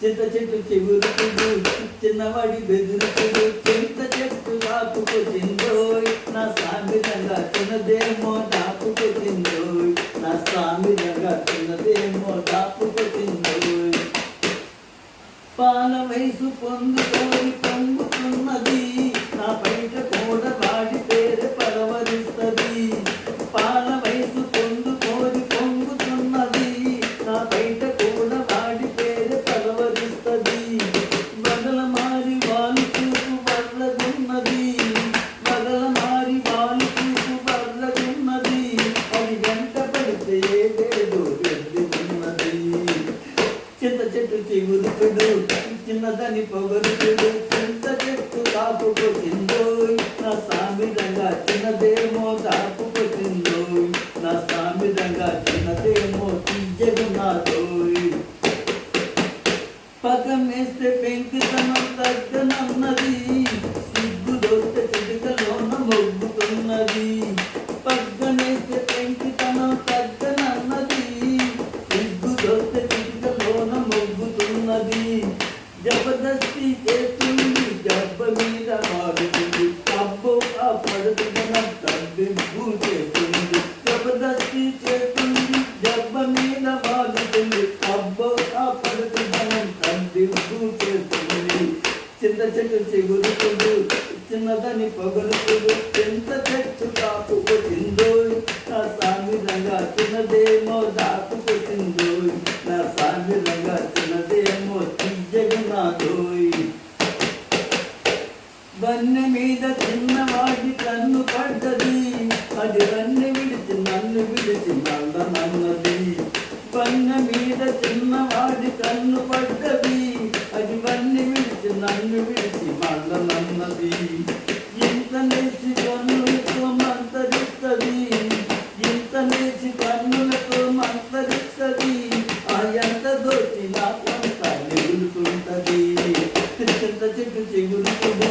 చింత చెట్టు చెవురుతుడు చిన్నవాడి బెదురుతుడు చింత చెట్టు దాపుకొచ్చిందోయ్ నా స్వామి రంగా చిన్నదేమో దాపుకొచ్చిందోయ్ నా స్వామి రంగా చిన్నదేమో దాపుకొచ్చిందోయ్ పాల వయసు పొందుకోరి పొంగుతున్నది నా బయట కూడా వాడి పేరు పరవరిస్తుంది పాల వయసు పొందుకోరి పొంగుతున్నది నా బయట కూడా వాడి పేరు పరవరిస్తుంది బగల మారి వాళ్ళు చూపు వర్రగున్నది బగల మారి వాళ్ళు చూపు వర్రగున్నది అది వెంట పడితే ఏదేదో ఎద్దు ఉన్నది చింత చెట్టు చిగురుతుడు చిన్నదని పొగరుతుడు చింత చెట్టు కాపుకొచ్చిందోయ్ నా స్వామి రంగా చిన్నదేమో దాపుకొచ్చిందోయ్ నా స్వామి రంగా చిన్నదేమో తీయగున్నాదోయ్ పక్కం వేస్తే పెంకుతనం తగ్గనన్నది సిగ్గు దొస్తే చిటికలోన మొగ్గుతున్నది పక్కనేస్తే పెంకుతనం తగ్గనన్నది సిగ్గు దొస్తే చిటికలోన మొగ్గుతున్నది జబర్దస్తి చేస్తుంది జబ్బ మీద మారుతుంది అబ్బో ఆ పడుతున్న తగ్గింపు చేస్తుంది జబర్దస్తి చేస్తుంది జబ్బ మీద మారుతుంది అబ్బో ఆ పడుతున్న తగ్గింపు చేస్తుంది చింత చెట్టు చిగురుతుడు చిన్నదని పొగరుతుడు చింత చెట్టు కాపుకొచ్చిందోయ్ నా స్వామి రంగా చిన్నదేమో దాపుకొచ్చిందోయ్ నా స్వామి రంగా చిన్నదేమో తీయగున్నాదోయ్ వన్నె మీద చిన్నవాడి కన్ను పడ్డది అది వన్నె విడిచి నన్ను విడిచి నన్నది వన్నె మీద చిన్నవాడి కన్ను పడ్డది అది వన్నె విడిచి నన్ను విడిచి నన్నది ఇంత నేసి కన్నులతో మంతరిస్తుంది ఇంత నేసి కన్నులతో మంతరిస్తుంది ఆ ఎంత దోచి నా కొంత నిగులుతుంటది చింత చెట్టు చిగురుతుడు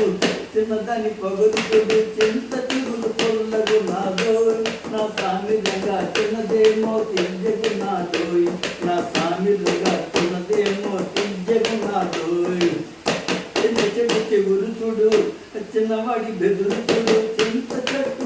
చిన్నదాన్ని పొగరుతుడు చింత చిగురు పొల్లగు నాదోయ్ నా స్వామి రంగా చిన్నదేమో తీయగున్నాదోయ్ నా స్వామి రంగా చిన్నదేమో తీయగున్నాదోయ్ చింత చెట్టు చిగురుతుడు చిన్నవాడి బెదురుతుడు చింత చెట్టు